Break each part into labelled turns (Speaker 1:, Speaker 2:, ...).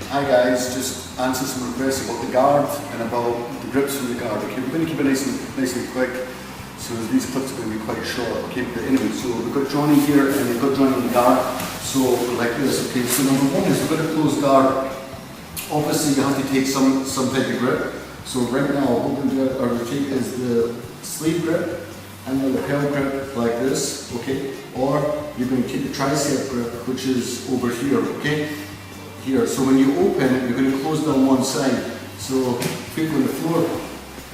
Speaker 1: Hi guys, just answer some requests about the guard and about the grips from the guard. Okay, we're going to keep it nice and quick, so these clips are going to be quite short. Okay, but anyway, so we've got Johnny here and we've got Johnny on the guard. So like this. Okay, so number one is we've got a closed guard. Obviously, you have to take some type of grip. So right now, what we're going to do, or we take is the sleeve grip and the lapel grip like this. Okay, or you're going to take the tricep grip, which is over here. Okay. Here. So when you open, you're going to close down one side. So feet on the floor,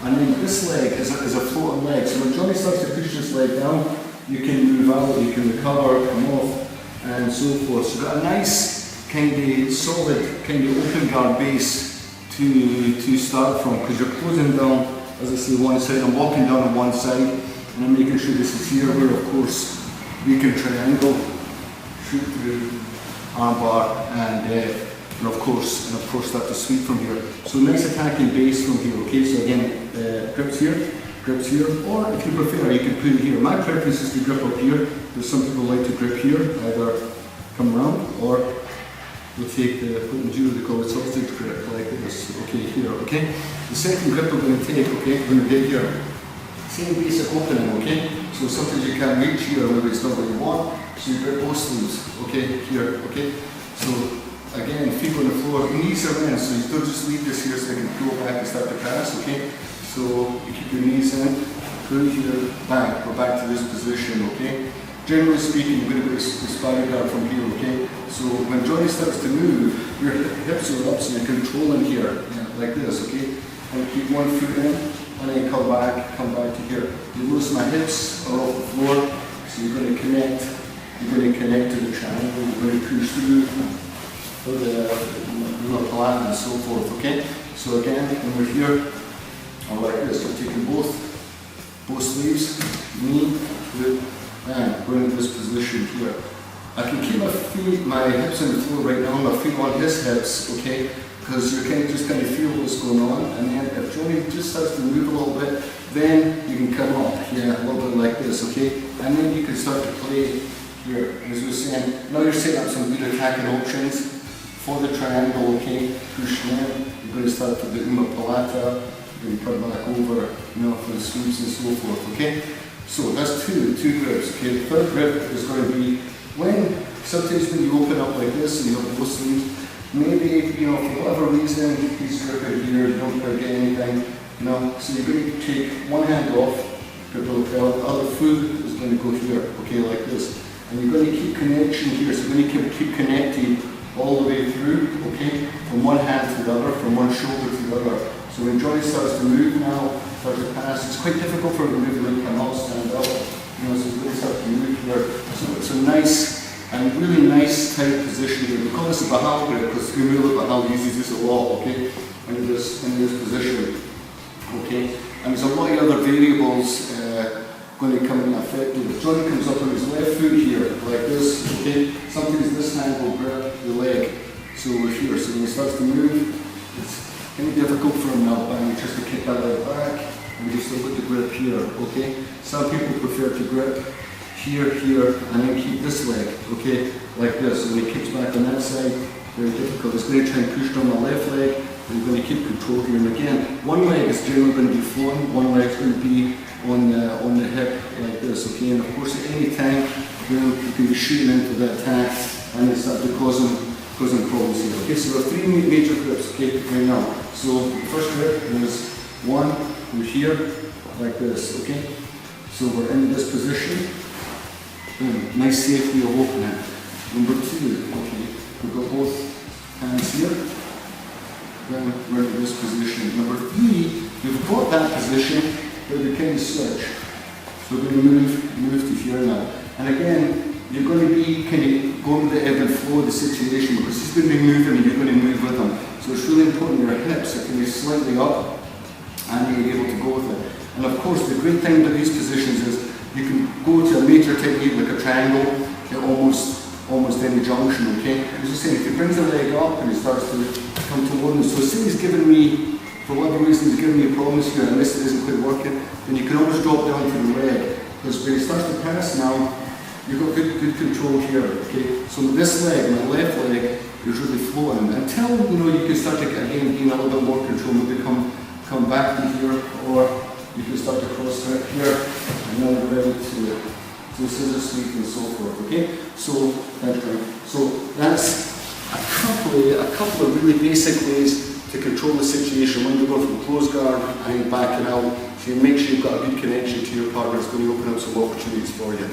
Speaker 1: and then this leg is a floating leg. So when Johnny starts to push this leg down, you can move out, you can recover, come off, and so forth. So you've got a nice, kind of solid, kind of open guard base to start from, because you're closing down, as I say, one side. I'm walking down on one side, and I'm making sure this is here, where of course we can triangle, shoot through, armbar, and of course start to sweep from here. So nice attacking base from here. Okay, so again, grips here, or if you prefer, you can put it here. My preference is to grip up here. There's some people like to grip here, either come around or we'll take the what in judo they call it sausage grip, like this. Okay, here. Okay, the second grip we're going to take. Okay, we're going to get here. Same basic opening. Okay, so sometimes you can't reach here, maybe it's not what you want. So you grip both sleeves, okay, here, okay. So again, feet on the floor, knees are in, so you don't just leave this here so they can go back and start to pass, okay. So you keep your knees in, through here, back, go back to this position, okay. Generally speaking, you're going to go to spider guard from here, okay. So when Johnny starts to move, your hips are up, so you're controlling here, like this, okay. And keep one foot in, and then come back to here. You notice my hips are off the floor, so you're going to connect. You're going to connect to the triangle, you're going to push through the plan and so forth, okay? So again, when we're here, I'm like this, we're taking both sleeves, knee, foot, and we're in this position here. I can keep my hips on the floor right now, my feet on his hips, okay? Because you can just kind of feel what's going on, and then if Johnny just starts to move a little bit, then you can come up, a little bit like this, okay? And then you can start to play here, as we were saying. Now you're setting up some good attacking options for the triangle, okay? Push in, you're going to start to do Umapalata, you're going to put back over, for the sweeps and so forth, okay? So that's two grips, okay? The third grip is going to be sometimes when you open up like this and you have both sleeves, maybe, for whatever reason, he's gripping here, you don't quite get anything, so you're going to take one hand off, grip the lapel, the other foot is going to go here, okay, like this. And you're going to keep connection here, so you're going to keep connecting all the way through, okay, from one hand to the other, from one shoulder to the other. So when Johnny starts to move now, starts to pass, it's quite difficult for him to move when he cannot stand up, so he's going to start to move here. So it's a nice and really nice tight position here. We call this a Bahal grip because Humula Bahal uses this a lot, okay, in this position, okay. And there's a lot of other variables going to come in effect. If Johnny comes up on his left foot here, like this, okay, sometimes this hand will grab the leg, so we're here. So when he starts to move, it's kind of difficult for him now, and he tries to kick that leg back, and we still put the grip here, okay. Some people prefer to grip here, and then keep this leg, okay, like this. So when he kicks back on that side, very difficult. It's going to try and push down the left leg, and you're going to keep control here. And again, one leg is generally going to be floating, one leg is going to be on the hip like this, okay. And of course, at any time, you can be shooting into the attack, and it's start to causing problems here. Okay, so there are three major grips, okay, right now. So the first grip is one, we're here, like this, okay. So we're in this position. Boom, nice safe way of opening. Number two, okay, we've got both hands here. Then we're in this position. Number three, we've got that position, but we can switch. So we're going to move to here now. And again, you're going to be kind of going with the ebb and flow of the situation, because he's going to be moving and you're going to move with him. So it's really important your hips are going to be slightly up and you're able to go with it. And of course, the great thing about these positions is you can go to a major technique like a triangle at almost any junction, okay? As I say, if he brings the leg up and he starts to come toward him, so say he's giving me, for whatever reason he's giving me problems here and this isn't quite working, then you can always drop down to the leg. Because when he starts to pass now, you've got good control here, okay? So this leg, my left leg, is really flowing until, you know, you can start to again gain a little bit more control, maybe come back to here, or you can start to cross thread here, and then go ready to scissor sweep and so forth, okay? So that's a couple of really basic ways to control the situation when you're going from close guard and backing out, so you make sure you've got a good connection to your partner. It's going to open up some opportunities for you.